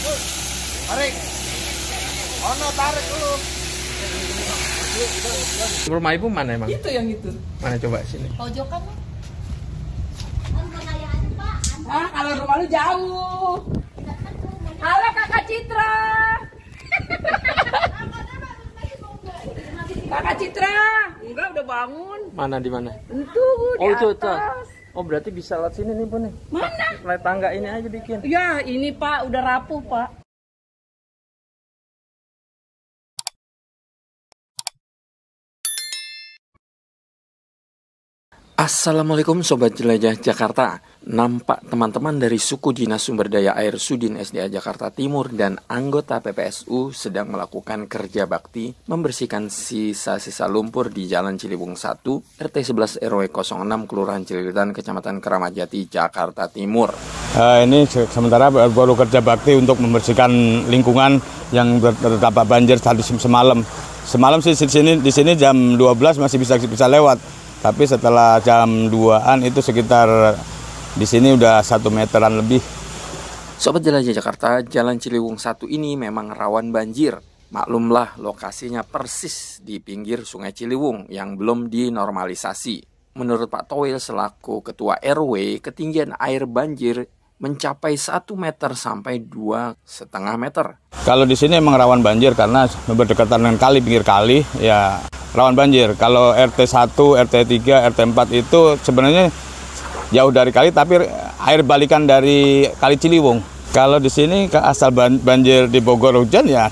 Tarik. Ono tarik dulu. Rumah ibu mana emang? Itu yang itu. Mana coba sini? Pojokan. Ah, kalau rumah lu jauh. Halo Kakak Citra. Kakak Citra, enggak udah bangun. Mana di mana? Itu di Oh itu atas. tuh. Oh berarti bisa lewat sini nih Bu nih. Mana? Lewat tangga ini aja bikin. Ya, ini Pak udah rapuh, Pak. Assalamualaikum Sobat Jelajah Jakarta. Nampak teman-teman dari suku Dinas Sumber Daya Air Sudin SDA Jakarta Timur dan anggota PPSU sedang melakukan kerja bakti membersihkan sisa-sisa lumpur di Jalan Ciliwung 1, RT 11 RW 06, Kelurahan Cililitan, Kecamatan Kramajati, Jakarta Timur. Ini sementara baru kerja bakti untuk membersihkan lingkungan yang terdampak banjir tadi semalam. Semalam sih di sini jam 12 masih bisa lewat. Tapi setelah jam 2-an itu sekitar di sini udah 1 meteran lebih. Sobat Jelajah Jakarta, Jalan Ciliwung 1 ini memang rawan banjir. Maklumlah lokasinya persis di pinggir Sungai Ciliwung yang belum dinormalisasi. Menurut Pak Toil selaku Ketua RW, ketinggian air banjir mencapai 1 meter sampai 2,5 meter. Kalau di sini emang rawan banjir karena berdekatan dengan kali, pinggir kali, ya rawan banjir. Kalau RT 1, RT 3, RT 4 itu sebenarnya jauh dari kali tapi air balikan dari Kali Ciliwung. Kalau di sini asal banjir di Bogor hujan ya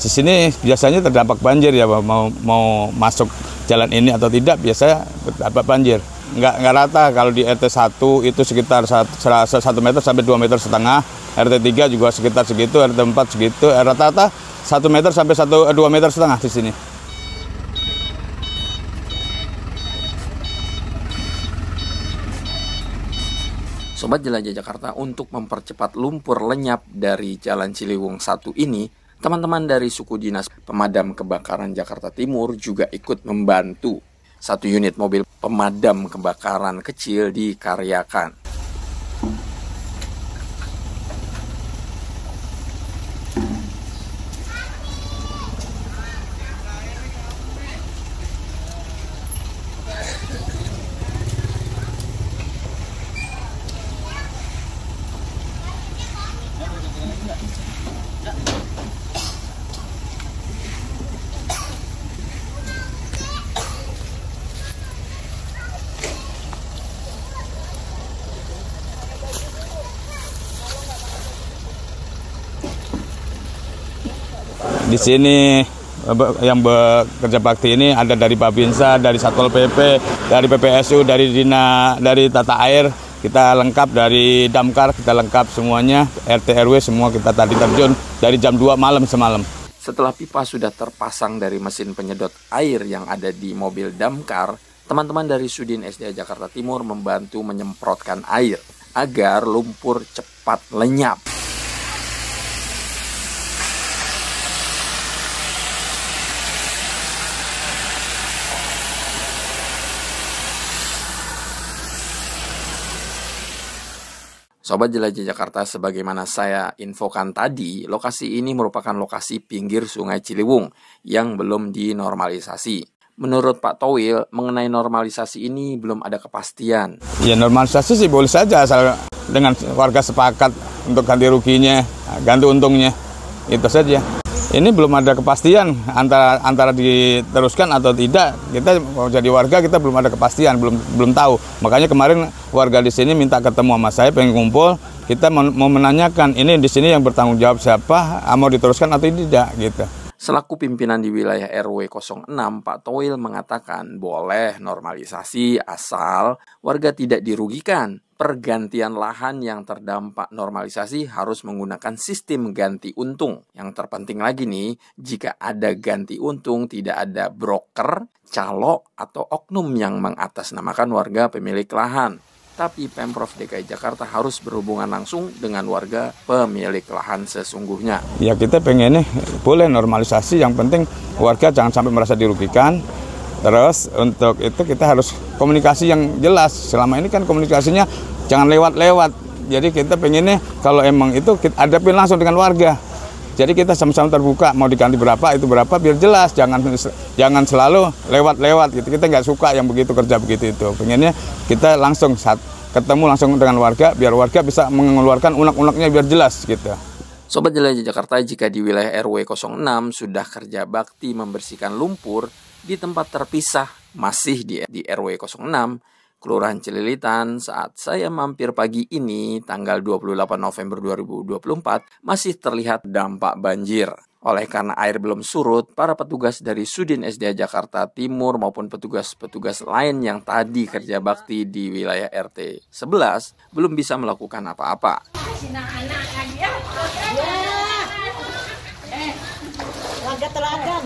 di sini biasanya terdampak banjir ya, mau masuk jalan ini atau tidak biasanya terdampak banjir. Nggak rata. Kalau di RT 1 itu sekitar 1 meter sampai 2,5 meter. RT 3 juga sekitar segitu, RT 4 segitu. Rata-rata 1 meter sampai 2,5 meter di sini. Sobat Jelajah Jakarta, untuk mempercepat lumpur lenyap dari Jalan Ciliwung 1 ini, teman-teman dari suku Dinas Pemadam Kebakaran Jakarta Timur juga ikut membantu. 1 unit mobil pemadam kebakaran kecil dikaryakan. Di sini yang bekerja bakti ini ada dari Babinsa, dari Satpol PP, dari PPSU, dari Tata Air, kita lengkap, dari Damkar kita lengkap semuanya, RT RW semua kita tadi terjun dari jam 2 malam semalam. Setelah pipa sudah terpasang dari mesin penyedot air yang ada di mobil Damkar, teman-teman dari Sudin SDA Jakarta Timur membantu menyemprotkan air agar lumpur cepat lenyap. Sobat Jelajah Jakarta, sebagaimana saya infokan tadi, lokasi ini merupakan lokasi pinggir Sungai Ciliwung yang belum dinormalisasi. Menurut Pak Toil, mengenai normalisasi ini belum ada kepastian. Ya normalisasi sih boleh saja asal dengan warga sepakat untuk ganti ruginya, ganti untungnya, itu saja. Ini belum ada kepastian antara diteruskan atau tidak. Kita mau jadi warga, kita belum ada kepastian, belum tahu. Makanya kemarin warga di sini minta ketemu sama saya, pengen kumpul. Kita mau menanyakan ini di sini yang bertanggung jawab siapa, mau diteruskan atau tidak gitu. Selaku pimpinan di wilayah RW 06, Pak Toil mengatakan boleh normalisasi asal warga tidak dirugikan. Pergantian lahan yang terdampak normalisasi harus menggunakan sistem ganti untung. Yang terpenting lagi nih, jika ada ganti untung tidak ada broker, calo, atau oknum yang mengatasnamakan warga pemilik lahan. Tapi Pemprov DKI Jakarta harus berhubungan langsung dengan warga pemilik lahan sesungguhnya. Ya kita pengennya boleh normalisasi, yang penting warga jangan sampai merasa dirugikan. Terus untuk itu kita harus komunikasi yang jelas. Selama ini kan komunikasinya jangan lewat-lewat, Jadi kita pengennya kalau emang itu kita hadapin langsung dengan warga. Jadi kita sama-sama terbuka, mau diganti berapa itu berapa biar jelas, jangan selalu lewat-lewat gitu. Kita nggak suka yang begitu kerja begitu itu. Pengennya kita langsung ketemu langsung dengan warga, biar warga bisa mengeluarkan unek-uneknya biar jelas gitu. Sobat Jelajah Jakarta, jika di wilayah RW 06 sudah kerja bakti membersihkan lumpur di tempat terpisah masih di RW 06, Kelurahan Cililitan, saat saya mampir pagi ini, tanggal 28 November 2024, masih terlihat dampak banjir. Oleh karena air belum surut, para petugas dari Sudin SDA Jakarta Timur maupun petugas-petugas lain yang tadi kerja bakti di wilayah RT 11 belum bisa melakukan apa-apa. Warga teladan.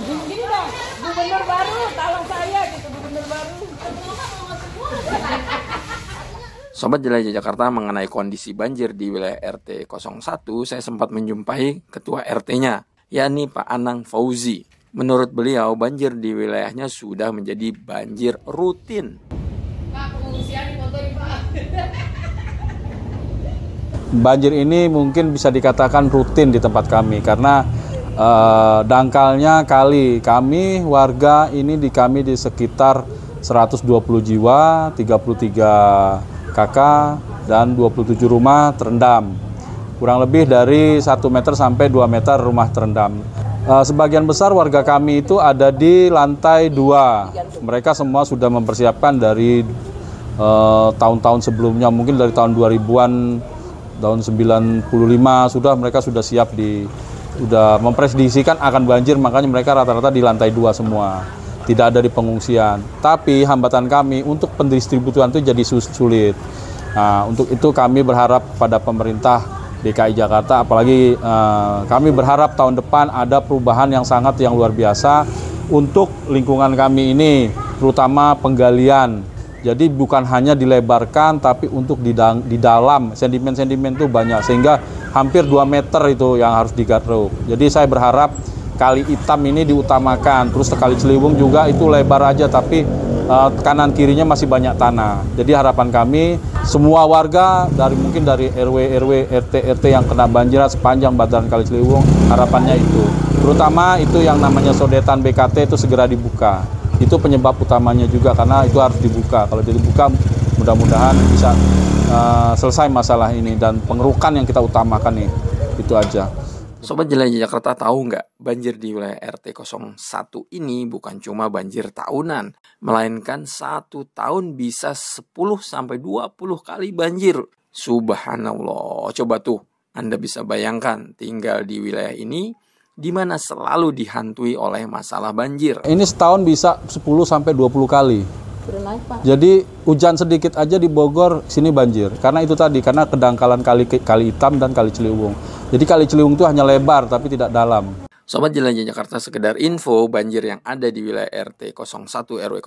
Gubernur baru, tolong saya gitu, gubernur baru. Sobat Jelajah Jakarta, mengenai kondisi banjir di wilayah RT 01, saya sempat menjumpai ketua RT-nya, yakni Pak Anang Fauzi. Menurut beliau, banjir di wilayahnya sudah menjadi banjir rutin. Banjir ini mungkin bisa dikatakan rutin di tempat kami karena dangkalnya kali. Kami warga ini di sekitar 120 jiwa, 33 kakak, dan 27 rumah terendam. Kurang lebih dari 1 meter sampai 2 meter rumah terendam. Sebagian besar warga kami itu ada di lantai 2. Mereka semua sudah mempersiapkan dari tahun-tahun sebelumnya, mungkin dari tahun 2000-an, tahun 95 mereka sudah siap sudah memprediksikan akan banjir, makanya mereka rata-rata di lantai 2 semua. Tidak ada di pengungsian. Tapi hambatan kami untuk pendistribusian itu jadi sulit. Nah, untuk itu kami berharap pada pemerintah DKI Jakarta, apalagi kami berharap tahun depan ada perubahan yang luar biasa untuk lingkungan kami ini, terutama penggalian. Jadi bukan hanya dilebarkan, tapi untuk di dalam sedimen-sedimen itu banyak, sehingga hampir 2 meter itu yang harus digaruk. Jadi saya berharap Kali Hitam ini diutamakan, terus Kali Ciliwung juga itu lebar aja, tapi kanan kirinya masih banyak tanah. Jadi harapan kami semua warga mungkin dari RW, RT yang kena banjir sepanjang bantaran Kali Ciliwung, harapannya itu. Terutama itu yang namanya sodetan BKT itu segera dibuka. Itu penyebab utamanya juga, karena itu harus dibuka. Kalau dibuka mudah-mudahan bisa selesai masalah ini, dan pengerukan yang kita utamakan nih, itu aja. Sobat Jelajah Jakarta, tahu nggak, banjir di wilayah RT 01 ini bukan cuma banjir tahunan, melainkan 1 tahun bisa 10-20 kali banjir. Subhanallah, coba tuh Anda bisa bayangkan tinggal di wilayah ini, di mana selalu dihantui oleh masalah banjir. Ini setahun bisa 10-20 kali. Jadi hujan sedikit aja di Bogor sini banjir. Karena itu tadi, karena kedangkalan Kali Hitam dan Kali Ciliwung. Jadi Kali Ciliwung itu hanya lebar tapi tidak dalam. Sobat Jelajah Jakarta, sekedar info, banjir yang ada di wilayah RT 01 RW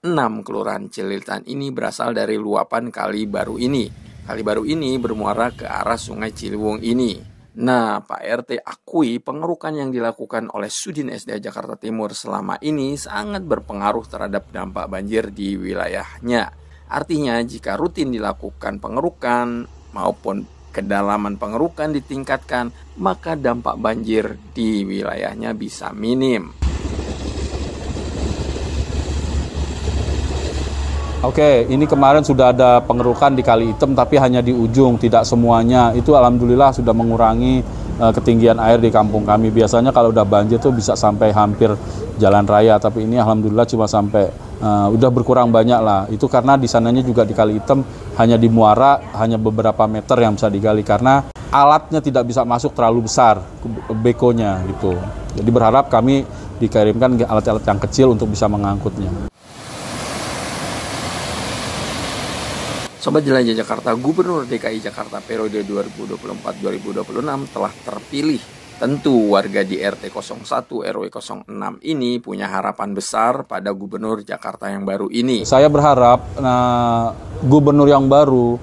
06 Kelurahan Cililitan ini berasal dari luapan Kali Baru ini. Kali Baru ini bermuara ke arah Sungai Ciliwung ini. Nah, Pak RT akui pengerukan yang dilakukan oleh Sudin SDA Jakarta Timur selama ini sangat berpengaruh terhadap dampak banjir di wilayahnya. Artinya, jika rutin dilakukan pengerukan maupun kedalaman pengerukan ditingkatkan, maka dampak banjir di wilayahnya bisa minim. Oke, ini kemarin sudah ada pengerukan di Kali Hitam, tapi hanya di ujung, tidak semuanya. Itu alhamdulillah sudah mengurangi ketinggian air di kampung kami. Biasanya kalau udah banjir tuh bisa sampai hampir jalan raya, tapi ini alhamdulillah cuma sampai udah berkurang banyak lah. Itu karena di sananya juga di Kali Hitam hanya di muara, hanya beberapa meter yang bisa digali karena alatnya tidak bisa masuk terlalu besar, bekonya gitu. Jadi berharap kami dikirimkan alat-alat yang kecil untuk bisa mengangkutnya. Sobat Jelajah Jakarta, Gubernur DKI Jakarta periode 2024-2026 telah terpilih. Tentu warga di RT 01 RW 06 ini punya harapan besar pada Gubernur Jakarta yang baru ini. Saya berharap Gubernur yang baru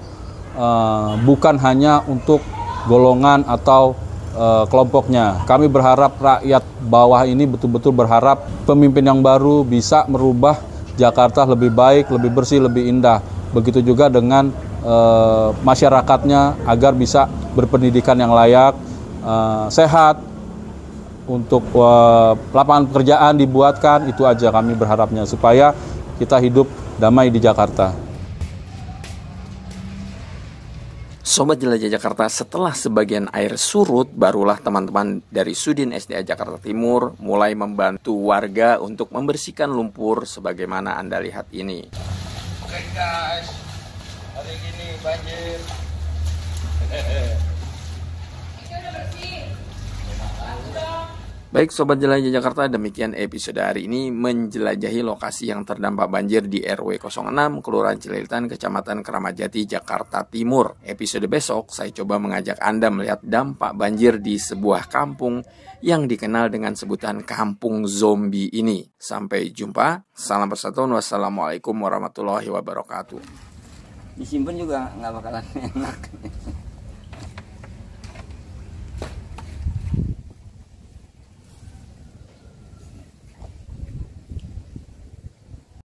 bukan hanya untuk golongan atau kelompoknya. Kami berharap rakyat bawah ini betul-betul berharap pemimpin yang baru bisa merubah Jakarta lebih baik, lebih bersih, lebih indah. Begitu juga dengan masyarakatnya agar bisa berpendidikan yang layak, sehat, untuk lapangan pekerjaan dibuatkan. Itu aja kami berharapnya, supaya kita hidup damai di Jakarta. Sobat Jelajah Jakarta, setelah sebagian air surut, barulah teman-teman dari Sudin SDA Jakarta Timur mulai membantu warga untuk membersihkan lumpur sebagaimana Anda lihat ini. Oke guys, hari ini banjir. Baik Sobat Jelajah Jakarta, demikian episode hari ini menjelajahi lokasi yang terdampak banjir di RW 06, Kelurahan Cililitan, Kecamatan Keramat Jati, Jakarta Timur. Episode besok saya coba mengajak Anda melihat dampak banjir di sebuah kampung yang dikenal dengan sebutan Kampung Zombie ini. Sampai jumpa, salam persatuan, wassalamualaikum warahmatullahi wabarakatuh. Disimpan juga nggak bakalan enak.